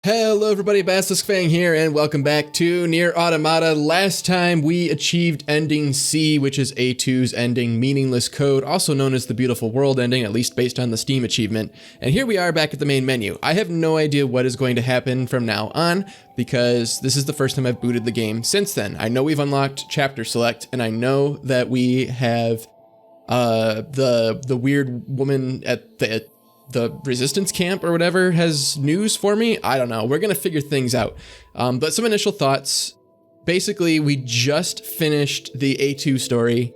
Hello everybody, Basilisk Fang here, and welcome back to Nier Automata. Last time we achieved ending C, which is A2's ending, meaningless code, also known as the beautiful world ending, at least based on the Steam achievement. And here we are back at the main menu. I have no idea what is going to happen from now on, because this is the first time I've booted the game since then. I know we've unlocked chapter select, and I know that we have the weird woman at the resistance camp or whatever has news for me. I don't know. We're going to figure things out. But some initial thoughts. Basically, we just finished the A2 story,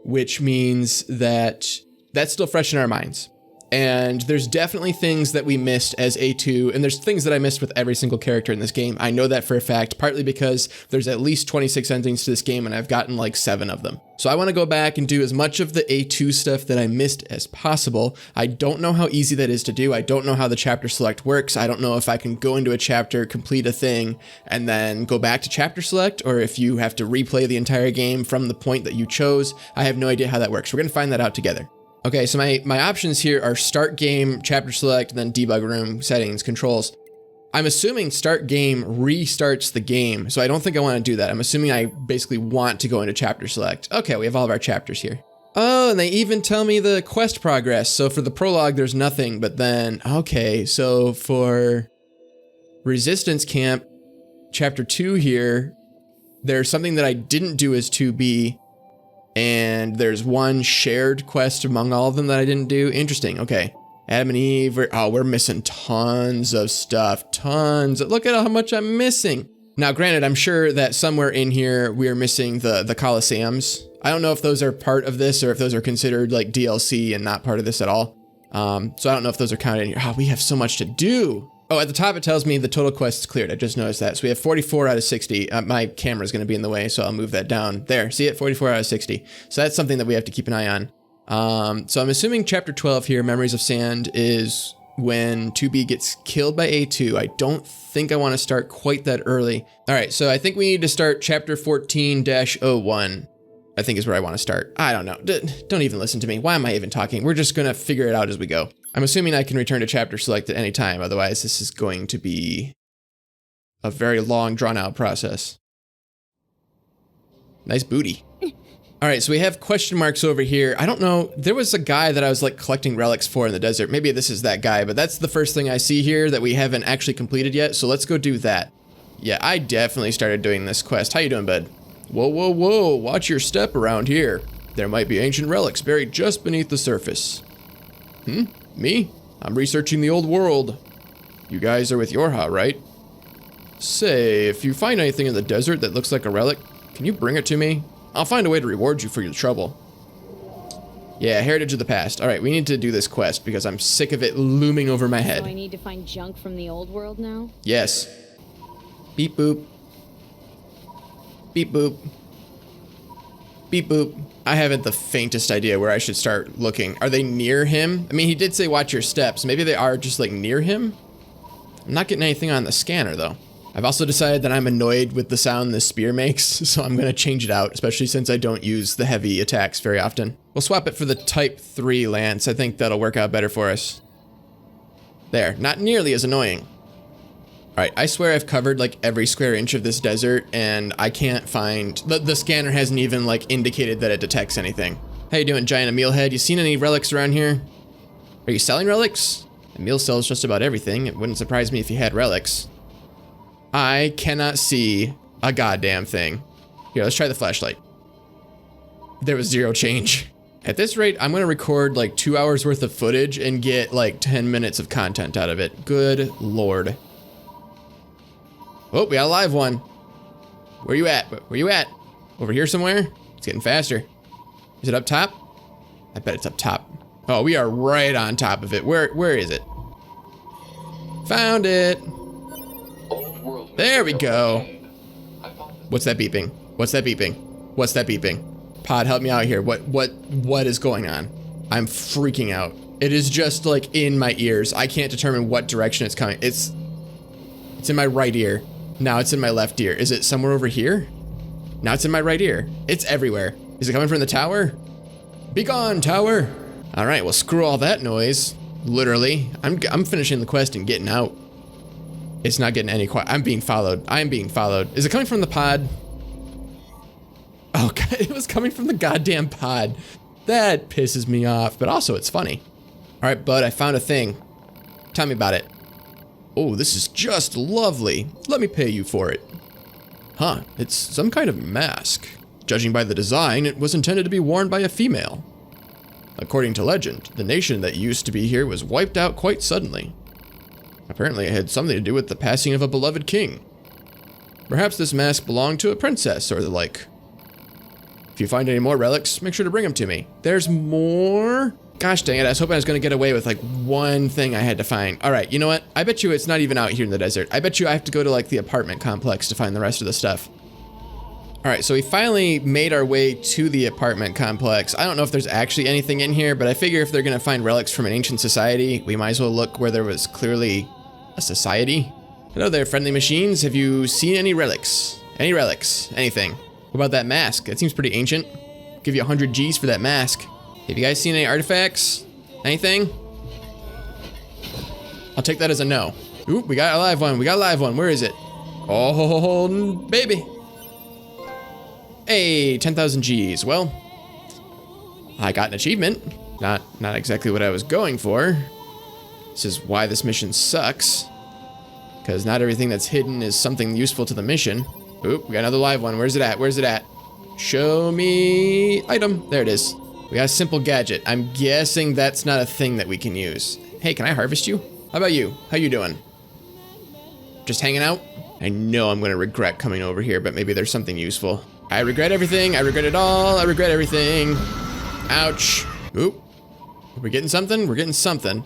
which means that that's still fresh in our minds. And there's definitely things that we missed as A2, and there's things that I missed with every single character in this game. I know that for a fact, partly because there's at least 26 endings to this game, and I've gotten like 7 of them. So I want to go back and do as much of the A2 stuff that I missed as possible. I don't know how easy that is to do. I don't know how the chapter select works. I don't know if I can go into a chapter, complete a thing, and then go back to chapter select, or if you have to replay the entire game from the point that you chose. I have no idea how that works. We're going to find that out together. Okay, so my options here are start game, chapter select, then debug room, settings, controls. I'm assuming start game restarts the game, so I don't think I want to do that. I'm assuming I basically want to go into chapter select. Okay, we have all of our chapters here. Oh, and they even tell me the quest progress. So for the prologue, there's nothing, but then, okay, so for resistance camp, chapter 2 here, there's something that I didn't do as 2B, and there's one shared quest among all of them that I didn't do. Interesting. Okay. Adam and Eve. We're missing tons of stuff. Tons. Look at how much I'm missing. Now, granted, I'm sure that somewhere in here we're missing the Colosseums. I don't know if those are part of this or if those are considered like DLC and not part of this at all. So I don't know if those are counted in here. Oh, we have so much to do. Oh, at the top it tells me the total quests cleared. I just noticed that. So we have 44 out of 60. My camera's going to be in the way, so I'll move that down. There, see it? 44 out of 60. So that's something that we have to keep an eye on. So I'm assuming chapter 12 here, Memories of Sand, is when 2B gets killed by A2. I don't think I want to start quite that early. All right, so I think we need to start chapter 14-01. I think is where I want to start. I don't know. Don't even listen to me. Why am I even talking? We're just going to figure it out as we go. I'm assuming I can return to chapter select at any time. Otherwise, this is going to be a very long, drawn-out process. Nice booty. All right, so we have question marks over here. I don't know. There was a guy that I was like collecting relics for in the desert. Maybe this is that guy, but that's the first thing I see here that we haven't actually completed yet. So let's go do that. Yeah, I definitely started doing this quest. How you doing, bud? Whoa, whoa, whoa. Watch your step around here. There might be ancient relics buried just beneath the surface. Me? I'm researching the old world. You guys are with YoRHa, right? Say, if you find anything in the desert that looks like a relic, can you bring it to me? I'll find a way to reward you for your trouble. Yeah, Heritage of the Past. All right, we need to do this quest because I'm sick of it looming over my head. So I need to find junk from the old world now? Yes. Beep boop. Beep boop. Beep boop. I haven't the faintest idea where I should start looking. Are they near him? I mean, he did say watch your steps. Maybe they are just like near him? I'm not getting anything on the scanner though. I've also decided that I'm annoyed with the sound this spear makes, so I'm gonna change it out, especially since I don't use the heavy attacks very often. We'll swap it for the Type 3 lance. I think that'll work out better for us. There, not nearly as annoying. All right, I swear I've covered like every square inch of this desert and I can't find, the scanner hasn't even like indicated that it detects anything. How you doing, Giant Emil Head? You seen any relics around here? Are you selling relics? Emil sells just about everything. It wouldn't surprise me if he had relics. I cannot see a goddamn thing. Here, let's try the flashlight. There was zero change. At this rate, I'm gonna record like 2 hours worth of footage and get like 10 minutes of content out of it. Good Lord. Oh, we got a live one. Where you at? Where you at? Over here somewhere? It's getting faster. Is it up top? I bet it's up top. Oh, we are right on top of it. Where is it? Found it. There we go. What's that beeping? What's that beeping? What's that beeping? Pod, help me out here. What is going on? I'm freaking out. It is just like in my ears. I can't determine what direction it's coming. It's in my right ear. Now it's in my left ear. Is it somewhere over here? Now it's in my right ear. It's everywhere. Is it coming from the tower? Be gone, tower. All right, well, screw all that noise. Literally. I'm finishing the quest and getting out. It's not getting any quiet. I'm being followed. I'm being followed. Is it coming from the pod? Oh, God, it was coming from the goddamn pod. That pisses me off, but also it's funny. All right, bud, I found a thing. Tell me about it. Oh, this is just lovely. Let me pay you for it. Huh, it's some kind of mask. Judging by the design, it was intended to be worn by a female. According to legend, the nation that used to be here was wiped out quite suddenly. Apparently it had something to do with the passing of a beloved king. Perhaps this mask belonged to a princess or the like. If you find any more relics, make sure to bring them to me. There's more? Gosh dang it, I was hoping I was gonna get away with like one thing I had to find. All right, you know what? I bet you it's not even out here in the desert. I bet you I have to go to like the apartment complex to find the rest of the stuff. All right, so we finally made our way to the apartment complex. I don't know if there's actually anything in here, but I figure if they're gonna find relics from an ancient society, we might as well look where there was clearly a society. Hello there, friendly machines. Have you seen any relics? Any relics? Anything? What about that mask? That seems pretty ancient. Give you 100 G's for that mask. Have you guys seen any artifacts? Anything? I'll take that as a no. Ooh, we got a live one. We got a live one. Where is it? Oh, baby. Hey, 10,000 G's. Well, I got an achievement. Not exactly what I was going for. This is why this mission sucks. Because not everything that's hidden is something useful to the mission. Oop, we got another live one. Where's it at? Where's it at? Show me item. There it is. We got a simple gadget. I'm guessing that's not a thing that we can use. Hey, can I harvest you? How about you? How you doing? Just hanging out? I know I'm gonna regret coming over here, but maybe there's something useful. I regret everything. I regret it all. I regret everything. Ouch. Oop. Are we getting something? We're getting something.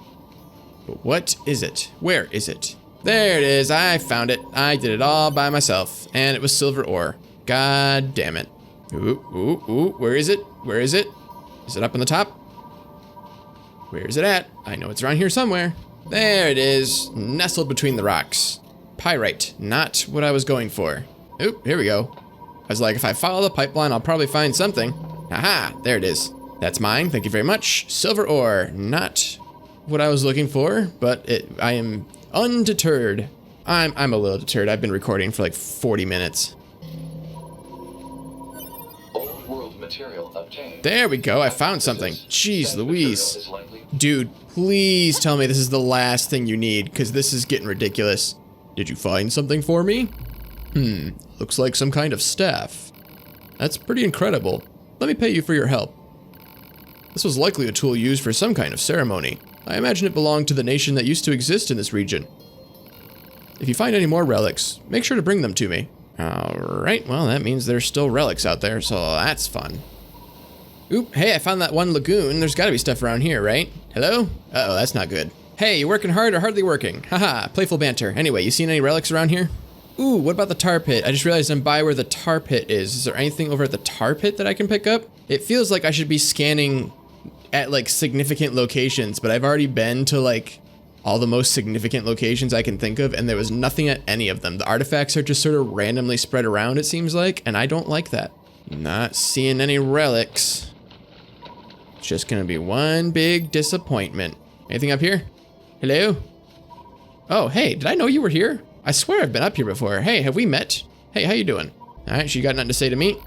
But what is it? Where is it? There it is. I found it. I did it all by myself. And it was silver ore. God damn it. Ooh, ooh, ooh. Where is it? Where is it? Is it up on the top? Where is it at? I know it's around here somewhere. There it is. Nestled between the rocks. Pyrite. Not what I was going for. Oop, here we go. I was like, if I follow the pipeline, I'll probably find something. Aha, there it is. That's mine. Thank you very much. Silver ore. Not what I was looking for, but I am undeterred. I'm a little deterred. I've been recording for like 40 minutes. Old world material obtained. There we go. I found something. Jeez Louise. Dude, please tell me this is the last thing you need, because this is getting ridiculous. Did you find something for me? Looks like some kind of staff. That's pretty incredible. Let me pay you for your help. This was likely a tool used for some kind of ceremony. I imagine it belonged to the nation that used to exist in this region. If you find any more relics, make sure to bring them to me. Alright, well that means there's still relics out there, so that's fun. Oop, hey, I found that one lagoon. There's gotta be stuff around here, right? Hello? Uh-oh, that's not good. Hey, you working hard or hardly working? Haha, playful banter. Anyway, you seen any relics around here? Ooh, what about the tar pit? I just realized I'm by where the tar pit is. Is there anything over at the tar pit that I can pick up? It feels like I should be scanning at like significant locations, but I've already been to like all the most significant locations I can think of, and there was nothing at any of them. The artifacts are just sort of randomly spread around, it seems like, and I don't like that. Not seeing any relics. It's just gonna be one big disappointment. Anything up here? Hello? Oh, hey, did I know you were here? I swear I've been up here before. Hey, have we met? Hey, how you doing? All right, she got nothing to say to me.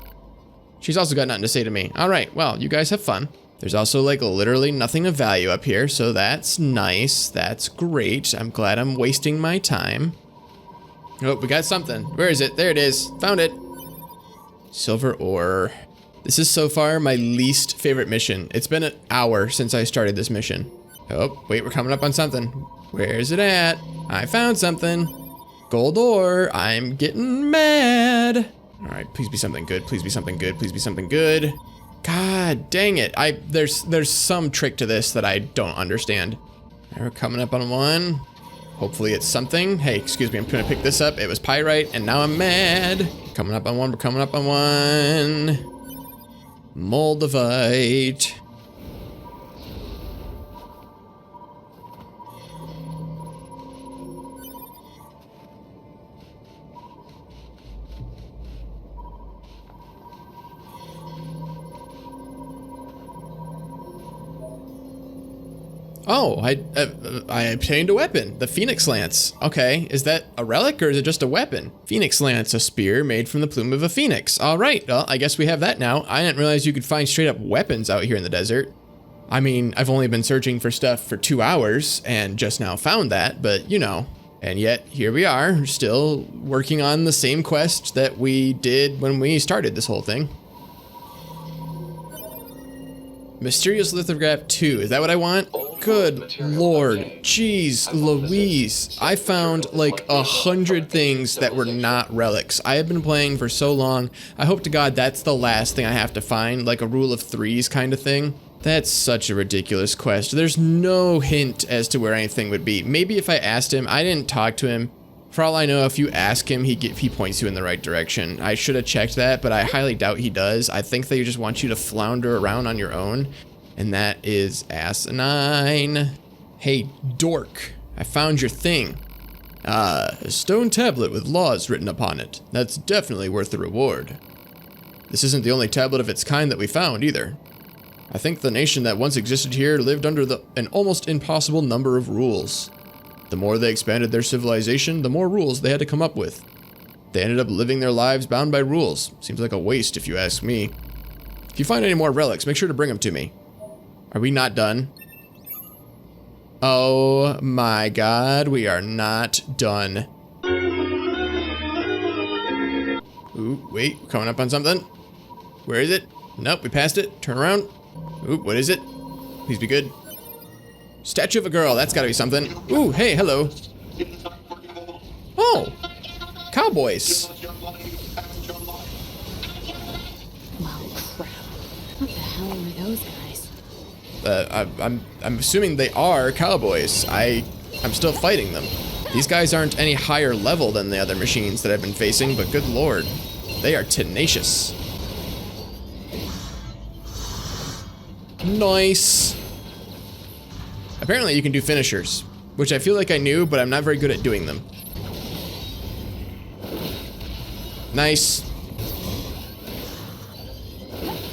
She's also got nothing to say to me. All right, well, you guys have fun. There's also like literally nothing of value up here, so that's nice. That's great. I'm glad I'm wasting my time. Oh, we got something. Where is it? There it is. Found it. Silver ore. This is so far my least favorite mission. It's been an hour since I started this mission. Oh, wait, we're coming up on something. Where's it at? I found something. Gold ore. I'm getting mad. All right, please be something good. Please be something good. Please be something good. God dang it. There's some trick to this that I don't understand. We're coming up on one. Hopefully it's something. Hey, excuse me, I'm gonna pick this up. It was pyrite, and now I'm mad. Coming up on one, we're coming up on one. Moldavite. Oh, I obtained a weapon, the Phoenix Lance. Okay, is that a relic or is it just a weapon? Phoenix Lance, a spear made from the plume of a phoenix. All right, well, I guess we have that now. I didn't realize you could find straight up weapons out here in the desert. I mean, I've only been searching for stuff for 2 hours and just now found that, but you know. And yet, here we are, still working on the same quest that we did when we started this whole thing. Mysterious Lithograph 2, is that what I want? Good lord, jeez Louise. I found like 100 things that were not relics. I have been playing for so long, I hope to God that's the last thing I have to find, like a rule of threes kind of thing. That's such a ridiculous quest. There's no hint as to where anything would be. Maybe if I asked him, I didn't talk to him. For all I know, if you ask him, he points you in the right direction. I should have checked that, but I highly doubt he does. I think they just want you to flounder around on your own, and that is asinine. Hey, dork, I found your thing. Ah, a stone tablet with laws written upon it. That's definitely worth the reward. This isn't the only tablet of its kind that we found, either. I think the nation that once existed here lived under an almost impossible number of rules. The more they expanded their civilization, the more rules they had to come up with. They ended up living their lives bound by rules. Seems like a waste if you ask me. If you find any more relics, make sure to bring them to me. Are we not done? Oh my god, we are not done. Ooh, wait, we're coming up on something. Where is it? Nope, we passed it. Turn around. Ooh, what is it? Please be good. Statue of a girl, that's gotta be something. Ooh, hey, hello. Oh, cowboys. Well, crap. What the hell are those guys? I'm assuming they are cowboys. I'm still fighting them. These guys aren't any higher level than the other machines that I've been facing, but good lord, they are tenacious. Nice. Apparently you can do finishers, which I feel like I knew, but I'm not very good at doing them. Nice.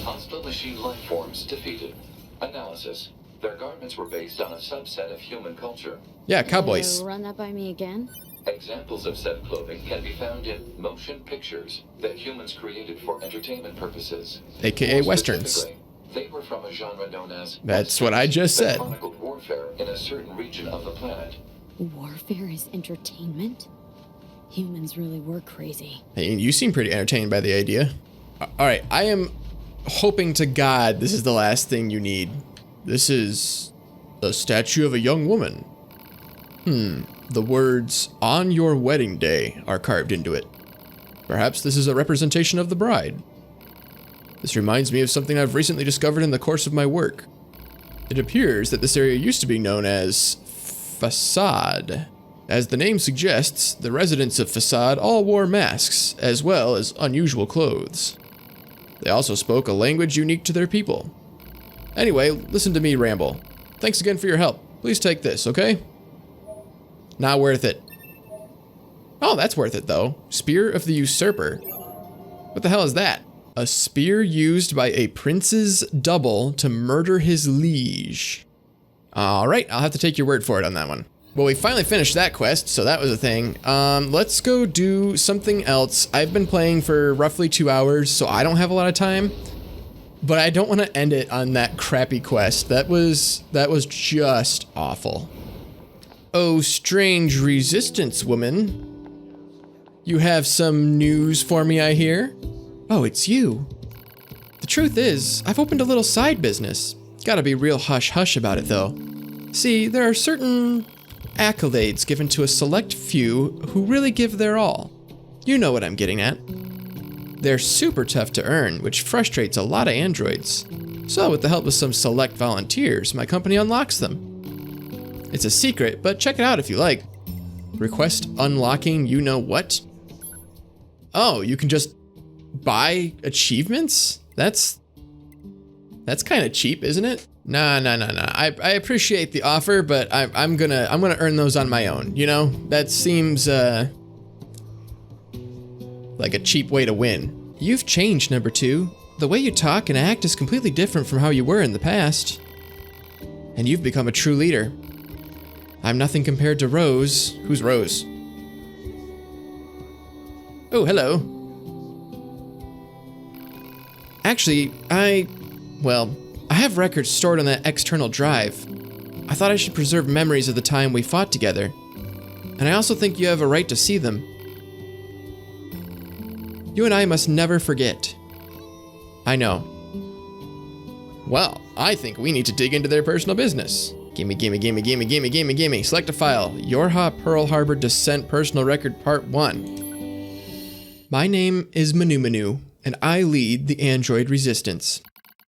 Hostile machine life forms defeated. Analysis. Their garments were based on a subset of human culture. Yeah, cowboys. Run that by me again? Examples of said clothing can be found in motion pictures that humans created for entertainment purposes. AKA More westerns. specifically, they were from a genre known as That's what I just that said. chronicled warfare in a certain region of the planet. Warfare is entertainment? Humans really were crazy. Hey, you seem pretty entertained by the idea. Alright, I am hoping to God this is the last thing you need. This is a statue of a young woman. The words, "on your wedding day," are carved into it. Perhaps this is a representation of the bride. This reminds me of something I've recently discovered in the course of my work. It appears that this area used to be known as Facade. As the name suggests, the residents of Facade all wore masks, as well as unusual clothes. They also spoke a language unique to their people. Anyway, listen to me ramble. Thanks again for your help. Please take this, okay? Not worth it. Oh, that's worth it, though. Spear of the Usurper. What the hell is that? A spear used by a prince's double to murder his liege. Alright, I'll have to take your word for it on that one. Well, we finally finished that quest, so that was a thing. Let's go do something else. I've been playing for roughly 2 hours, so I don't have a lot of time. But I don't want to end it on that crappy quest. That was just awful. Oh, strange resistance woman. You have some news for me, I hear? Oh, it's you. The truth is, I've opened a little side business. Gotta be real hush-hush about it, though. See, there are certain accolades given to a select few who really give their all. You know what I'm getting at. They're super tough to earn, which frustrates a lot of androids. So, with the help of some select volunteers, my company unlocks them. It's a secret, but check it out if you like. Request unlocking you-know-what? Oh, you can just buy achievements? That's kind of cheap, isn't it? Nah. I appreciate the offer, but I'm gonna earn those on my own. You know, that seems like a cheap way to win. You've changed, number 2. The way you talk and act is completely different from how you were in the past. and you've become a true leader. I'm nothing compared to Rose. Who's Rose? Oh, hello. Actually, I have records stored on that external drive. I thought I should preserve memories of the time we fought together. And I also think you have a right to see them. You and I must never forget. I know. Well, I think we need to dig into their personal business. Gimme. Select a file. YoRHa Pearl Harbor Descent Personal Record Part 1. My name is Manu, and I lead the android resistance.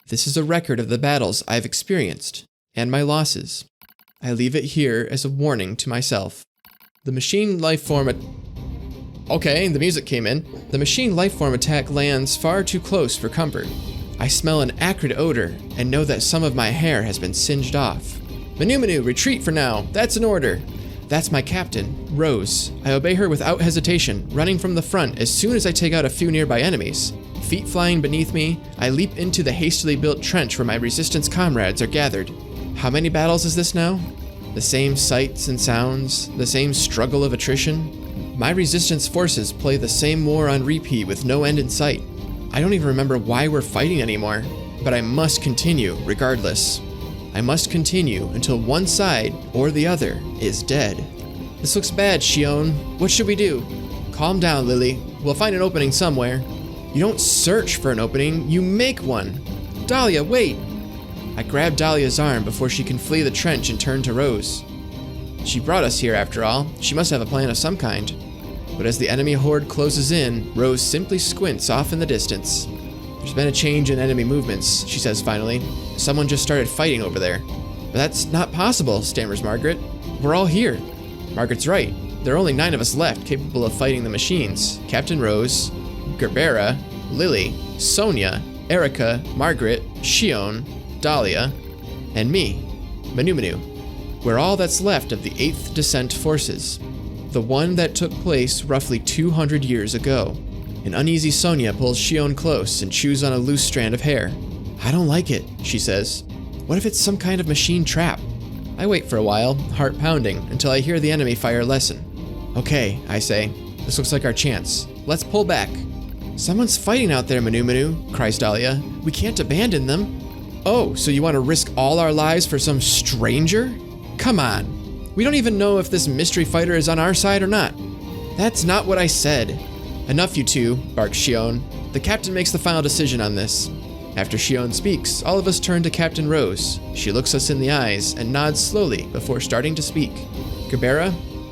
This is a record of the battles I've experienced, and my losses. I leave it here as a warning to myself. The machine lifeform Okay, the music came in. The machine lifeform attack lands far too close for comfort. I smell an acrid odor, and know that some of my hair has been singed off. Manu, retreat for now. That's an order. That's my captain, Rose. I obey her without hesitation, running from the front as soon as I take out a few nearby enemies. Feet flying beneath me, I leap into the hastily built trench where my resistance comrades are gathered. How many battles is this now? The same sights and sounds, the same struggle of attrition. My resistance forces play the same war on repeat with no end in sight. I don't even remember why we're fighting anymore, but I must continue regardless. I must continue until one side or the other is dead. This looks bad, Shion. What should we do? Calm down, Lily. We'll find an opening somewhere. You don't search for an opening, you make one. Dahlia, wait! I grab Dahlia's arm before she can flee the trench and turn to Rose. She brought us here after all. She must have a plan of some kind. But as the enemy horde closes in, Rose simply squints off in the distance. There's been a change in enemy movements, she says finally. Someone just started fighting over there. But that's not possible, stammers Margaret. We're all here. Margaret's right. There are only 9 of us left capable of fighting the machines. Captain Rose, Gerbera, Lily, Sonia, Erica, Margaret, Shion, Dahlia, and me, Manu. We're all that's left of the 8th Descent Forces. The one that took place roughly 200 years ago. An uneasy Sonia pulls Shion close and chews on a loose strand of hair. I don't like it, she says. What if it's some kind of machine trap? I wait for a while, heart pounding, until I hear the enemy fire lessen. Okay, I say. This looks like our chance. Let's pull back. Someone's fighting out there, Manu, cries Dahlia. We can't abandon them. Oh, so you want to risk all our lives for some stranger? Come on. We don't even know if this mystery fighter is on our side or not. That's not what I said. Enough, you two, barks Shion. The captain makes the final decision on this. After Shion speaks, all of us turn to Captain Rose. She looks us in the eyes and nods slowly before starting to speak. Gerbera,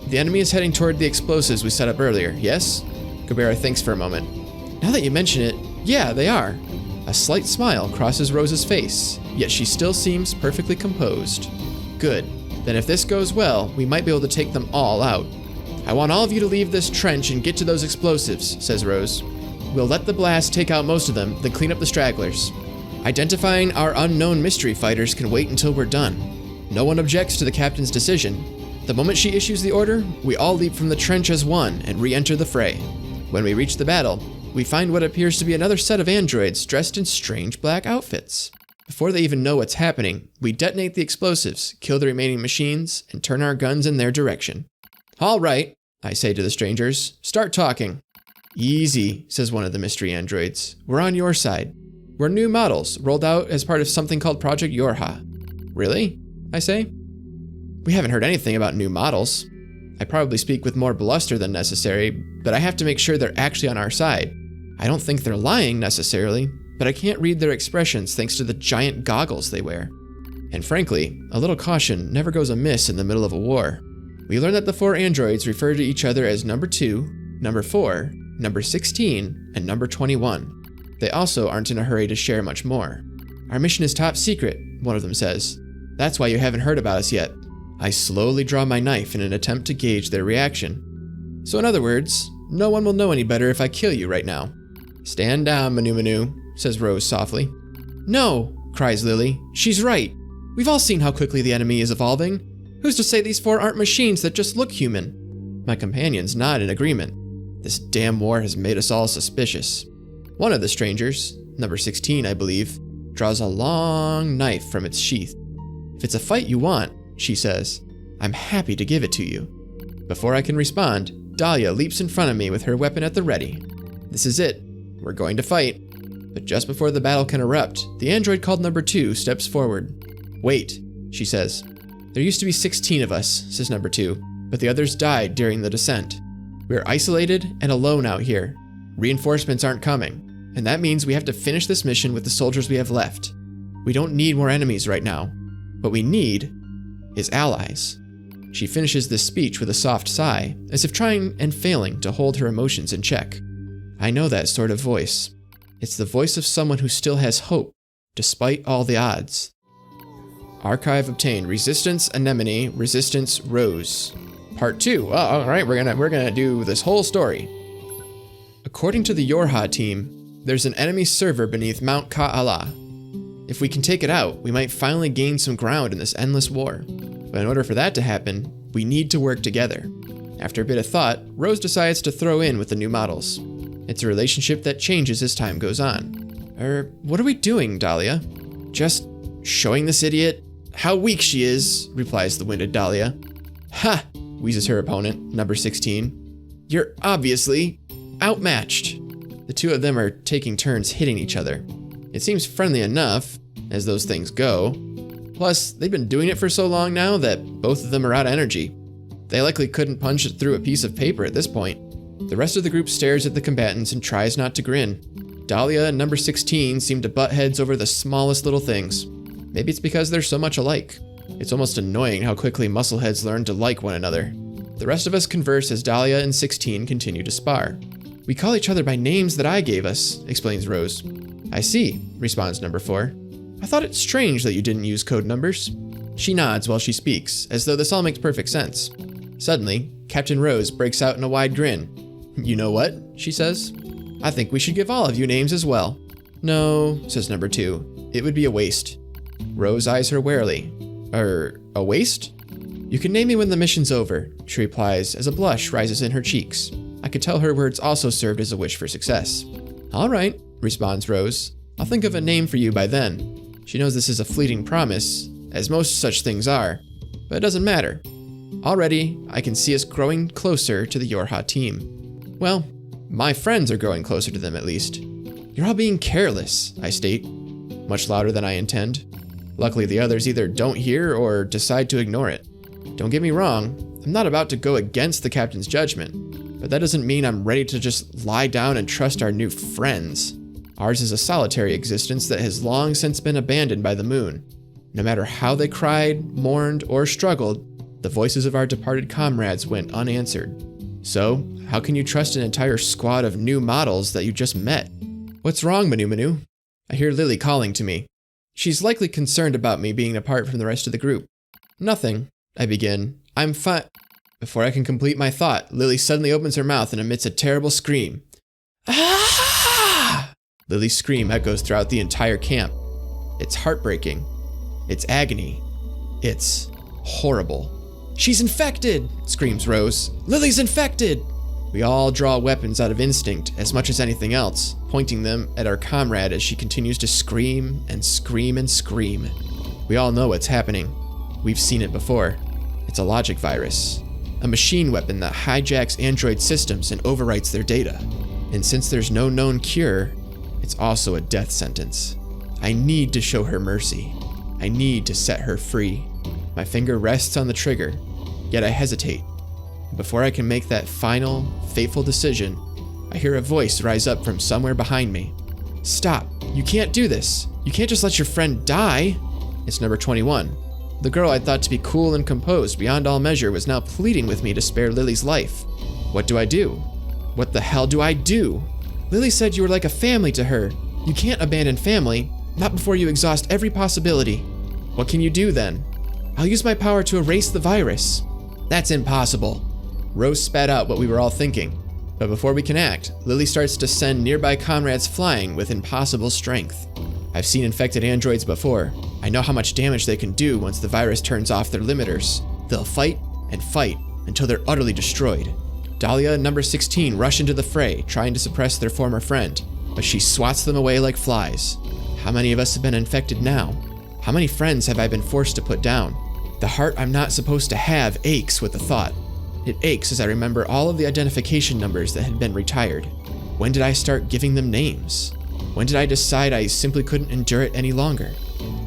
the enemy is heading toward the explosives we set up earlier, yes? Gerbera thinks for a moment. Now that you mention it, yeah, they are. A slight smile crosses Rose's face, yet she still seems perfectly composed. Good. Then if this goes well, we might be able to take them all out. I want all of you to leave this trench and get to those explosives, says Rose. We'll let the blast take out most of them, then clean up the stragglers. Identifying our unknown mystery fighters can wait until we're done. No one objects to the captain's decision. The moment she issues the order, we all leap from the trench as one and re-enter the fray. When we reach the battle, we find what appears to be another set of androids dressed in strange black outfits. Before they even know what's happening, we detonate the explosives, kill the remaining machines, and turn our guns in their direction. All right, I say to the strangers, start talking. Easy, says one of the mystery androids. We're on your side. We're new models, rolled out as part of something called Project YoRHa. Really? I say. We haven't heard anything about new models. I probably speak with more bluster than necessary, but I have to make sure they're actually on our side. I don't think they're lying necessarily, but I can't read their expressions thanks to the giant goggles they wear. And frankly, a little caution never goes amiss in the middle of a war. We learn that the 4 androids refer to each other as number 2, number 4, number 16, and number 21. They also aren't in a hurry to share much more. Our mission is top secret, one of them says. That's why you haven't heard about us yet. I slowly draw my knife in an attempt to gauge their reaction. So in other words, no one will know any better if I kill you right now. Stand down, Manu, says Rose softly. No, cries Lily. She's right. We've all seen how quickly the enemy is evolving. Who's to say these 4 aren't machines that just look human? My companions nod in agreement. This damn war has made us all suspicious. One of the strangers, number 16 I believe, draws a long knife from its sheath. If it's a fight you want, she says, I'm happy to give it to you. Before I can respond, Dahlia leaps in front of me with her weapon at the ready. This is it. We're going to fight. But just before the battle can erupt, the android called number 2 steps forward. Wait, she says. There used to be 16 of us, says number 2, but the others died during the descent. We're isolated and alone out here. Reinforcements aren't coming, and that means we have to finish this mission with the soldiers we have left. We don't need more enemies right now. What we need is allies. She finishes this speech with a soft sigh, as if trying and failing to hold her emotions in check. I know that sort of voice. It's the voice of someone who still has hope, despite all the odds. Archive obtained. Resistance Anemone, Resistance Rose. Part 2. Oh, all right, we're gonna do this whole story. According to the YoRHa team, there's an enemy server beneath Mount Ka'ala. If we can take it out, we might finally gain some ground in this endless war. But in order for that to happen, we need to work together. After a bit of thought, Rose decides to throw in with the new models. It's a relationship that changes as time goes on. What are we doing, Dahlia? Just showing this idiot how weak she is, replies the winded Dahlia. Ha, wheezes her opponent, number 16. You're obviously outmatched. The two of them are taking turns hitting each other. It seems friendly enough, as those things go. Plus, they've been doing it for so long now that both of them are out of energy. They likely couldn't punch it through a piece of paper at this point. The rest of the group stares at the combatants and tries not to grin. Dahlia and number 16 seem to butt heads over the smallest little things. Maybe it's because they're so much alike. It's almost annoying how quickly muscleheads learn to like one another. The rest of us converse as Dahlia and 16 continue to spar. We call each other by names that I gave us, explains Rose. I see, responds number 4. I thought it strange that you didn't use code numbers. She nods while she speaks, as though this all makes perfect sense. Suddenly, Captain Rose breaks out in a wide grin. You know what? She says. I think we should give all of you names as well. No, says number 2. It would be a waste. Rose eyes her warily. A waste? You can name me when the mission's over, she replies as a blush rises in her cheeks. I could tell her words also served as a wish for success. All right, responds Rose. I'll think of a name for you by then. She knows this is a fleeting promise, as most such things are, but it doesn't matter. Already, I can see us growing closer to the YoRHa team. Well, my friends are growing closer to them at least. You're all being careless, I state, much louder than I intend. Luckily, the others either don't hear or decide to ignore it. Don't get me wrong, I'm not about to go against the captain's judgment, but that doesn't mean I'm ready to just lie down and trust our new friends. Ours is a solitary existence that has long since been abandoned by the moon. No matter how they cried, mourned, or struggled, the voices of our departed comrades went unanswered. So, how can you trust an entire squad of new models that you just met? What's wrong, Manu? I hear Lily calling to me. She's likely concerned about me being apart from the rest of the group. Nothing, I begin. I'm fine. Before I can complete my thought, Lily suddenly opens her mouth and emits a terrible scream. Ah! Lily's scream echoes throughout the entire camp. It's heartbreaking. It's agony. It's horrible. She's infected, screams Rose. Lily's infected! We all draw weapons out of instinct as much as anything else, pointing them at our comrade as she continues to scream and scream and scream. We all know what's happening. We've seen it before. It's a logic virus, a machine weapon that hijacks android systems and overwrites their data. And since there's no known cure, it's also a death sentence. I need to show her mercy. I need to set her free. My finger rests on the trigger, yet I hesitate. Before I can make that final, fateful decision, I hear a voice rise up from somewhere behind me. Stop, you can't do this. You can't just let your friend die. It's number 21. The girl I thought to be cool and composed beyond all measure was now pleading with me to spare Lily's life. What do I do? What the hell do I do? Lily said you were like a family to her. You can't abandon family, not before you exhaust every possibility. What can you do then? I'll use my power to erase the virus. That's impossible. Rose spat out what we were all thinking. But before we can act, Lily starts to send nearby comrades flying with impossible strength. I've seen infected androids before. I know how much damage they can do once the virus turns off their limiters. They'll fight and fight until they're utterly destroyed. Dahlia and number 16 rush into the fray, trying to suppress their former friend, but she swats them away like flies. How many of us have been infected now? How many friends have I been forced to put down? The heart I'm not supposed to have aches with the thought. It aches as I remember all of the identification numbers that had been retired. When did I start giving them names? When did I decide I simply couldn't endure it any longer?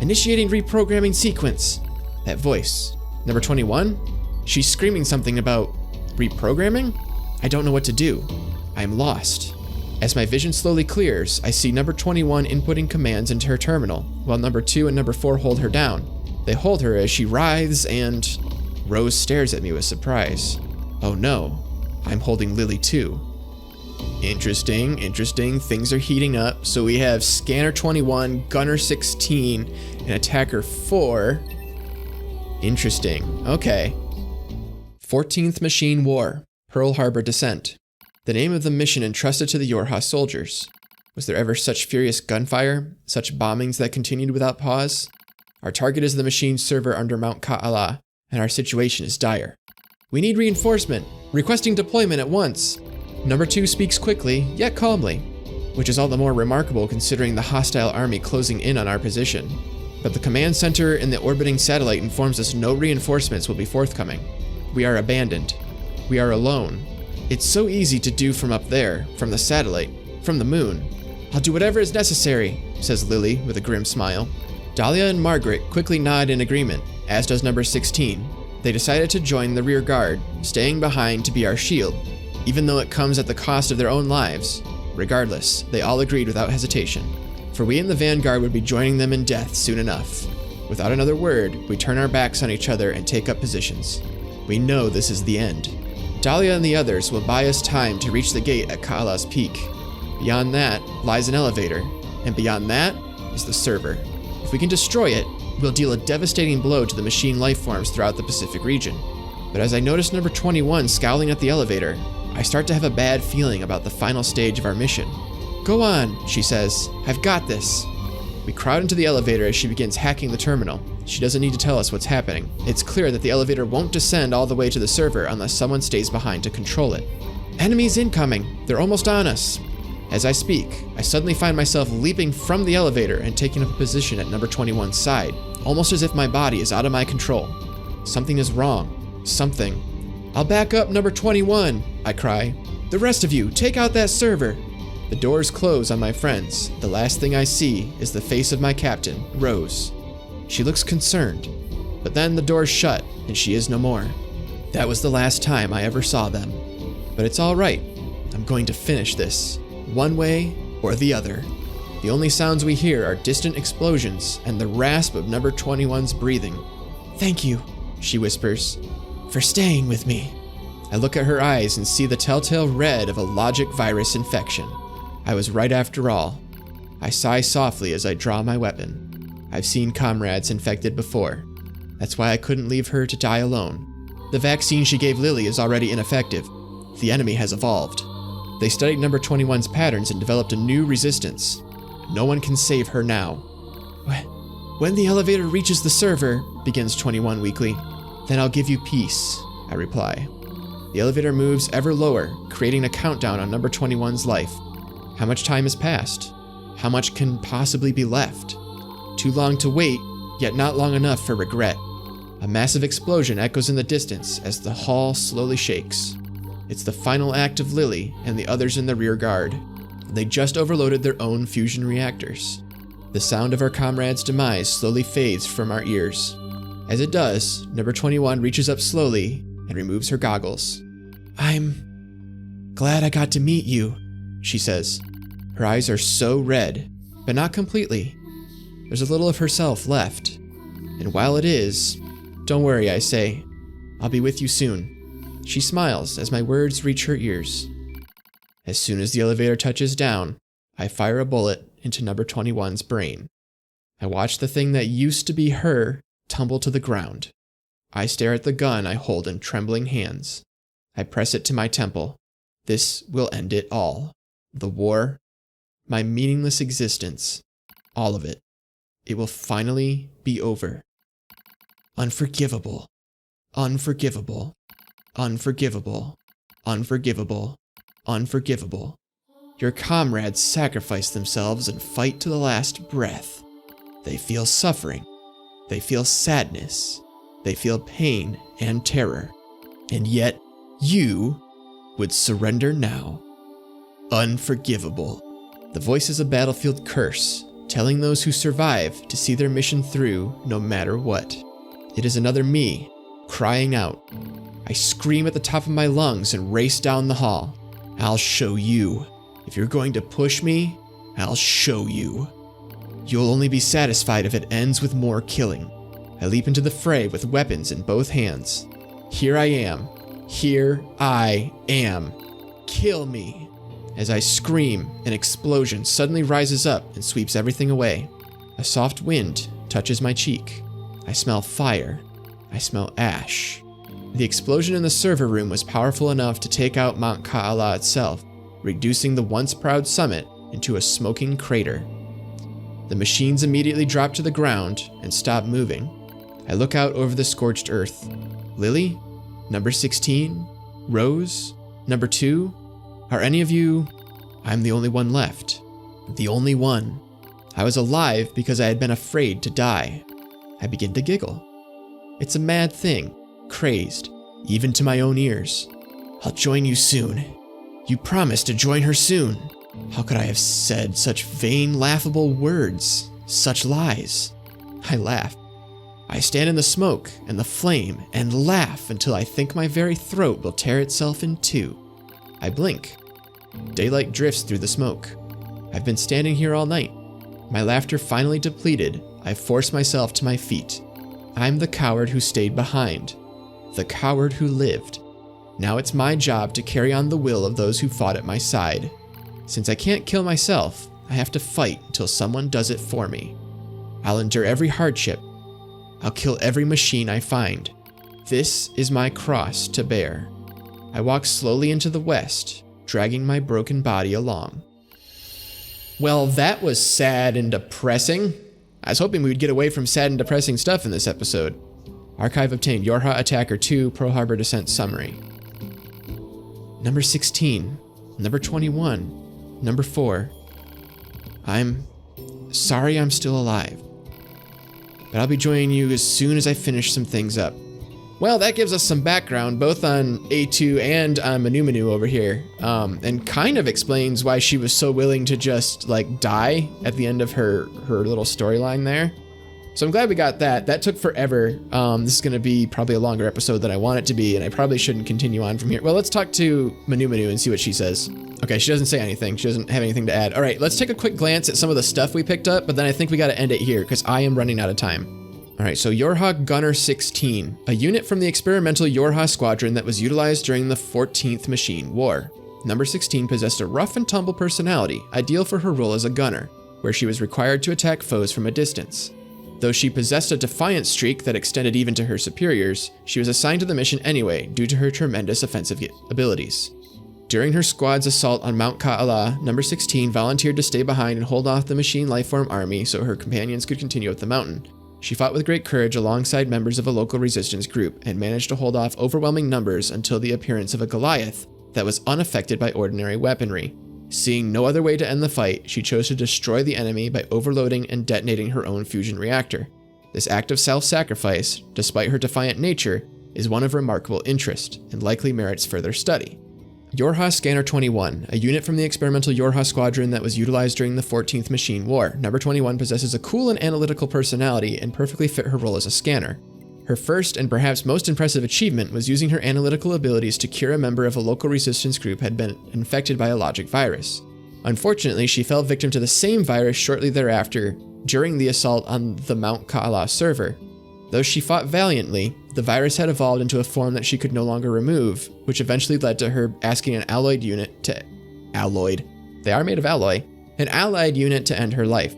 Initiating reprogramming sequence. That voice. Number 21? She's screaming something about reprogramming? I don't know what to do. I am lost. As my vision slowly clears, I see number 21 inputting commands into her terminal, while number 2 and number 4 hold her down. They hold her as she writhes and... Rose stares at me with surprise. Oh no, I'm holding Lily too. Interesting. Things are heating up. So we have Scanner 21, Gunner 16, and Attacker 4. Interesting. Okay. 14th Machine War, Pearl Harbor Descent. The name of the mission entrusted to the YoRHa soldiers. Was there ever such furious gunfire? Such bombings that continued without pause? Our target is the machine server under Mount Ka'ala, and our situation is dire. We need reinforcement, requesting deployment at once. Number 2 speaks quickly, yet calmly, which is all the more remarkable considering the hostile army closing in on our position. But the command center in the orbiting satellite informs us no reinforcements will be forthcoming. We are abandoned. We are alone. It's so easy to do from up there, from the satellite, from the moon. I'll do whatever is necessary, says Lily with a grim smile. Dahlia and Margaret quickly nod in agreement, as does number 16. They decided to join the rear guard, staying behind to be our shield, even though it comes at the cost of their own lives. Regardless, they all agreed without hesitation, for we in the vanguard would be joining them in death soon enough. Without another word, we turn our backs on each other and take up positions. We know this is the end. Dahlia and the others will buy us time to reach the gate at Ka'ala's peak. Beyond that lies an elevator, and beyond that is the server. If we can destroy it, we'll deal a devastating blow to the machine lifeforms throughout the Pacific region. But as I notice number 21 scowling at the elevator, I start to have a bad feeling about the final stage of our mission. Go on, she says. I've got this. We crowd into the elevator as she begins hacking the terminal. She doesn't need to tell us what's happening. It's clear that the elevator won't descend all the way to the server unless someone stays behind to control it. Enemies incoming! They're almost on us! As I speak, I suddenly find myself leaping from the elevator and taking up a position at number 21's side, almost as if my body is out of my control. Something is wrong. Something. I'll back up number 21, I cry. The rest of you, take out that server! The doors close on my friends. The last thing I see is the face of my captain, Rose. She looks concerned, but then the doors shut and she is no more. That was the last time I ever saw them. But it's all right. I'm going to finish this, one way or the other. The only sounds we hear are distant explosions and the rasp of number 21's breathing. Thank you, she whispers, for staying with me. I look at her eyes and see the telltale red of a logic virus infection. I was right after all. I sigh softly as I draw my weapon. I've seen comrades infected before. That's why I couldn't leave her to die alone. The vaccine she gave Lily is already ineffective. The enemy has evolved. They studied number 21's patterns and developed a new resistance. No one can save her now. When the elevator reaches the server, begins 21 weakly, then I'll give you peace, I reply. The elevator moves ever lower, creating a countdown on number 21's life. How much time has passed? How much can possibly be left? Too long to wait, yet not long enough for regret. A massive explosion echoes in the distance as the hall slowly shakes. It's the final act of Lily and the others in the rear guard. They just overloaded their own fusion reactors. The sound of our comrade's demise slowly fades from our ears. As it does, number 21 reaches up slowly and removes her goggles. I'm glad I got to meet you, she says. Her eyes are so red, but not completely. There's a little of herself left. And while it is, don't worry, I say. I'll be with you soon. She smiles as my words reach her ears. As soon as the elevator touches down, I fire a bullet into number 21's brain. I watch the thing that used to be her tumble to the ground. I stare at the gun I hold in trembling hands. I press it to my temple. This will end it all. The war, my meaningless existence, all of it. It will finally be over. Unforgivable. Unforgivable. Unforgivable. Unforgivable. Unforgivable. Your comrades sacrifice themselves and fight to the last breath. They feel suffering, They feel sadness. They feel pain and terror. And yet, you would surrender now. Unforgivable. The voice is a battlefield curse, telling those who survive to see their mission through no matter what. It is another me, crying out. I scream at the top of my lungs and race down the hall. I'll show you. If you're going to push me, I'll show you. You'll only be satisfied if it ends with more killing. I leap into the fray with weapons in both hands. Here I am. Here I am. Kill me. As I scream, an explosion suddenly rises up and sweeps everything away. A soft wind touches my cheek. I smell fire. I smell ash. The explosion in the server room was powerful enough to take out Mount Ka'ala itself, reducing the once proud summit into a smoking crater. The machines immediately drop to the ground and stop moving. I look out over the scorched earth. Lily? Number 16? Rose? Number 2? Are any of you? I'm the only one left. The only one. I was alive because I had been afraid to die. I begin to giggle. It's a mad thing, crazed, even to my own ears. I'll join you soon. You promised to join her soon. How could I have said such vain, laughable words, such lies? I laugh. I stand in the smoke and the flame and laugh until I think my very throat will tear itself in two. I blink. Daylight drifts through the smoke. I've been standing here all night. My laughter finally depleted, I force myself to my feet. I'm the coward who stayed behind. The coward who lived. Now it's my job to carry on the will of those who fought at my side. Since I can't kill myself, I have to fight until someone does it for me. I'll endure every hardship. I'll kill every machine I find. This is my cross to bear. I walk slowly into the west, dragging my broken body along. Well, that was sad and depressing. I was hoping we would get away from sad and depressing stuff in this episode. Archive obtained. YoRHa Attacker 2 Pearl Harbor Descent Summary. Number 16. Number 21. Number 4. I'm sorry I'm still alive. But I'll be joining you as soon as I finish some things up. Well, that gives us some background, both on A2 and on Anenome over here, and kind of explains why she was so willing to just, like, die at the end of her little storyline there. So I'm glad we got that. That took forever. This is going to be probably a longer episode than I want it to be, and I probably shouldn't continue on from here. Well, let's talk to Anenome and see what she says. Okay, she doesn't say anything. She doesn't have anything to add. All right, let's take a quick glance at some of the stuff we picked up, but then I think we got to end it here, because I am running out of time. All right, so YoRHa Gunner 16, a unit from the experimental YoRHa squadron that was utilized during the 14th Machine War. Number 16 possessed a rough and tumble personality, ideal for her role as a gunner, where she was required to attack foes from a distance. Though she possessed a defiant streak that extended even to her superiors, she was assigned to the mission anyway due to her tremendous offensive abilities. During her squad's assault on Mount Ka'ala, number 16 volunteered to stay behind and hold off the machine lifeform army so her companions could continue up the mountain. She fought with great courage alongside members of a local resistance group and managed to hold off overwhelming numbers until the appearance of a Goliath that was unaffected by ordinary weaponry. Seeing no other way to end the fight, she chose to destroy the enemy by overloading and detonating her own fusion reactor. This act of self-sacrifice, despite her defiant nature, is one of remarkable interest and likely merits further study. YoRHa Scanner 21, a unit from the experimental YoRHa squadron that was utilized during the 14th Machine War. Number 21 possesses a cool and analytical personality and perfectly fit her role as a scanner. Her first and perhaps most impressive achievement was using her analytical abilities to cure a member of a local resistance group had been infected by a logic virus. Unfortunately, she fell victim to the same virus shortly thereafter during the assault on the Mount Ka'ala server. Though she fought valiantly, the virus had evolved into a form that she could no longer remove, which eventually led to her asking an alloyed unit to... Alloyed. They are made of alloy. An allied unit to end her life.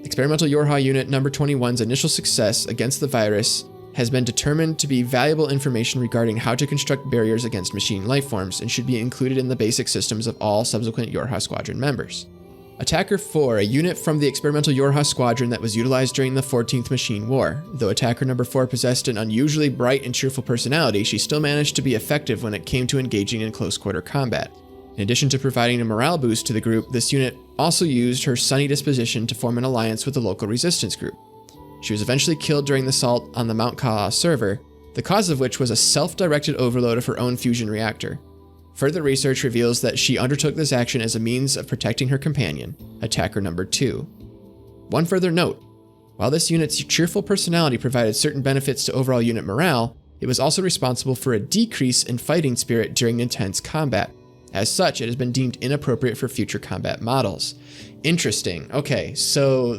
Experimental YoRHa Unit number 21's initial success against the virus has been determined to be valuable information regarding how to construct barriers against machine lifeforms and should be included in the basic systems of all subsequent YoRHa Squadron members. Attacker 4, a unit from the experimental YoRHa squadron that was utilized during the 14th Machine War. Though Attacker number 4 possessed an unusually bright and cheerful personality, she still managed to be effective when it came to engaging in close-quarter combat. In addition to providing a morale boost to the group, this unit also used her sunny disposition to form an alliance with the local resistance group. She was eventually killed during the assault on the Mount Ka'ala server, the cause of which was a self-directed overload of her own fusion reactor. Further research reveals that she undertook this action as a means of protecting her companion, Attacker Number 2. One further note, while this unit's cheerful personality provided certain benefits to overall unit morale, it was also responsible for a decrease in fighting spirit during intense combat. As such, it has been deemed inappropriate for future combat models. Interesting. Okay, so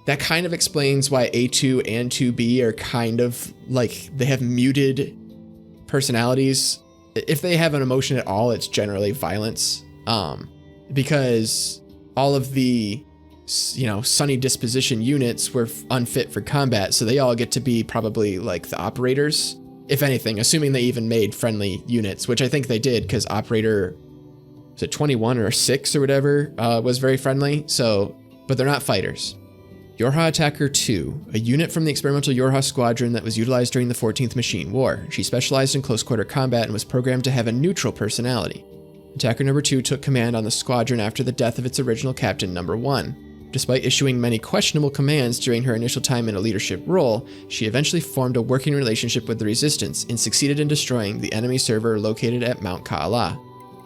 that kind of explains why A2 and 2B are kind of like they have muted personalities. If they have an emotion at all, it's generally violence. Because all of the, sunny disposition units were unfit for combat, so they all get to be probably like the operators, if anything, assuming they even made friendly units, which I think they did, because operator, was it 21 or 6 or whatever, was very friendly, but they're not fighters. YoRHa Attacker 2, a unit from the experimental YoRHa squadron that was utilized during the 14th Machine War. She specialized in close-quarter combat and was programmed to have a neutral personality. Attacker Number 2 took command on the squadron after the death of its original captain, Number 1. Despite issuing many questionable commands during her initial time in a leadership role, she eventually formed a working relationship with the Resistance and succeeded in destroying the enemy server located at Mount Ka'ala.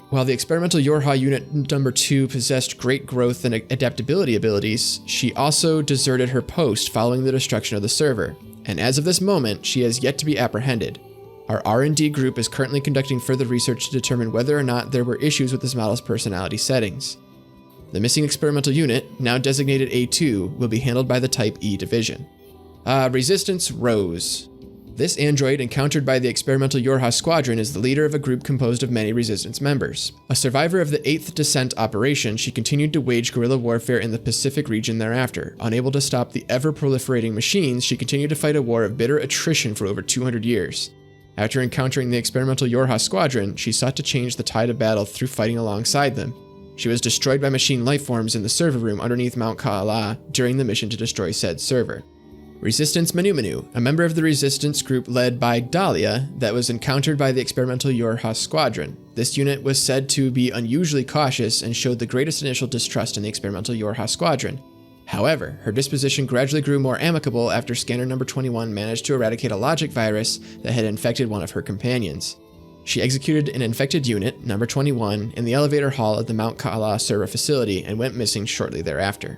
While the experimental YoRHa unit Number 2 possessed great growth and adaptability abilities, she also deserted her post following the destruction of the server, and as of this moment, she has yet to be apprehended. Our R&D group is currently conducting further research to determine whether or not there were issues with this model's personality settings. The missing experimental unit, now designated A2, will be handled by the Type E division. Resistance Rose. This android, encountered by the experimental YoRHa squadron, is the leader of a group composed of many Resistance members. A survivor of the 8th Descent operation, she continued to wage guerrilla warfare in the Pacific region thereafter. Unable to stop the ever-proliferating machines, she continued to fight a war of bitter attrition for over 200 years. After encountering the experimental YoRHa squadron, she sought to change the tide of battle through fighting alongside them. She was destroyed by machine lifeforms in the server room underneath Mount Ka'ala during the mission to destroy said server. Resistance Manu, a member of the Resistance group led by Dahlia that was encountered by the experimental YoRHa squadron. This unit was said to be unusually cautious and showed the greatest initial distrust in the experimental YoRHa squadron. However, her disposition gradually grew more amicable after Scanner Number 21 managed to eradicate a logic virus that had infected one of her companions. She executed an infected unit, Number 21, in the elevator hall of the Mount Ka'ala server facility and went missing shortly thereafter.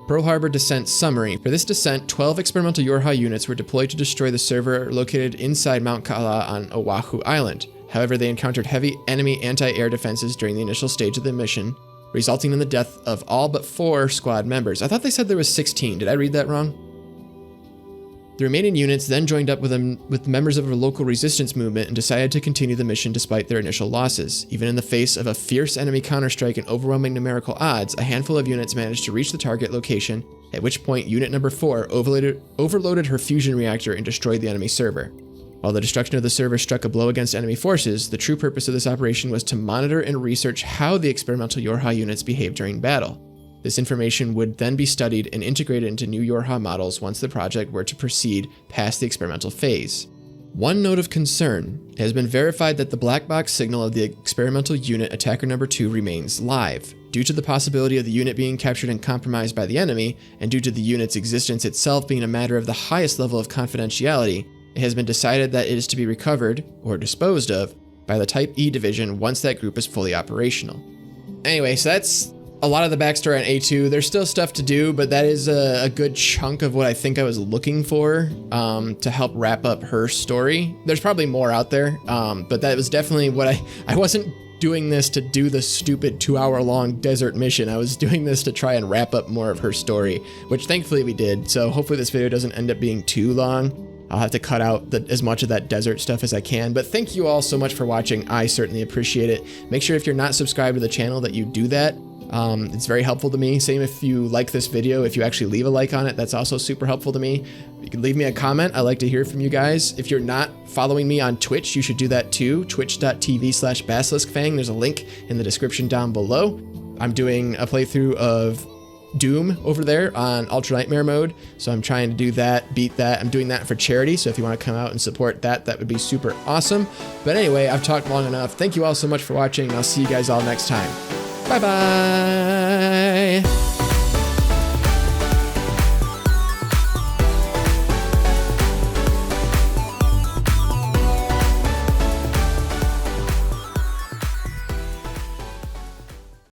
Pearl Harbor Descent Summary. For this descent, 12 experimental YoRHa units were deployed to destroy the server located inside Mount Ka'ala on Oahu Island. However, they encountered heavy enemy anti-air defenses during the initial stage of the mission, resulting in the death of all but 4 squad members. I thought they said there was 16. Did I read that wrong? The remaining units then joined up with members of a local resistance movement and decided to continue the mission despite their initial losses. Even in the face of a fierce enemy counterstrike and overwhelming numerical odds, a handful of units managed to reach the target location, at which point Unit Number 4 overloaded her fusion reactor and destroyed the enemy server. While the destruction of the server struck a blow against enemy forces, the true purpose of this operation was to monitor and research how the experimental YoRHa units behaved during battle. This information would then be studied and integrated into new YoRHa models once the project were to proceed past the experimental phase. One note of concern: it has been verified that the black box signal of the experimental unit Attacker Number 2 remains live. Due to the possibility of the unit being captured and compromised by the enemy, and due to the unit's existence itself being a matter of the highest level of confidentiality, it has been decided that it is to be recovered, or disposed of, by the Type E division once that group is fully operational. Anyway, so that's a lot of the backstory on A2. There's still stuff to do, but that is a good chunk of what I think I was looking for to help wrap up her story. There's probably more out there, but that was definitely what I wasn't doing this to do the stupid 2-hour-long desert mission. I was doing this to try and wrap up more of her story, which thankfully we did. So hopefully this video doesn't end up being too long. I'll have to cut out as much of that desert stuff as I can, but thank you all so much for watching. I certainly appreciate it. Make sure if you're not subscribed to the channel that you do that. It's very helpful to me. Same if you like this video, if you actually leave a like on it, that's also super helpful to me. You can leave me a comment. I like to hear from you guys. If you're not following me on Twitch, you should do that too. Twitch.tv/basiliskfang. There's a link in the description down below. I'm doing a playthrough of Doom over there on Ultra Nightmare mode, so I'm trying to do that, beat that. I'm doing that for charity, so if you want to come out and support that, that would be super awesome. But anyway, I've talked long enough. Thank you all so much for watching, and I'll see you guys all next time. Bye-bye!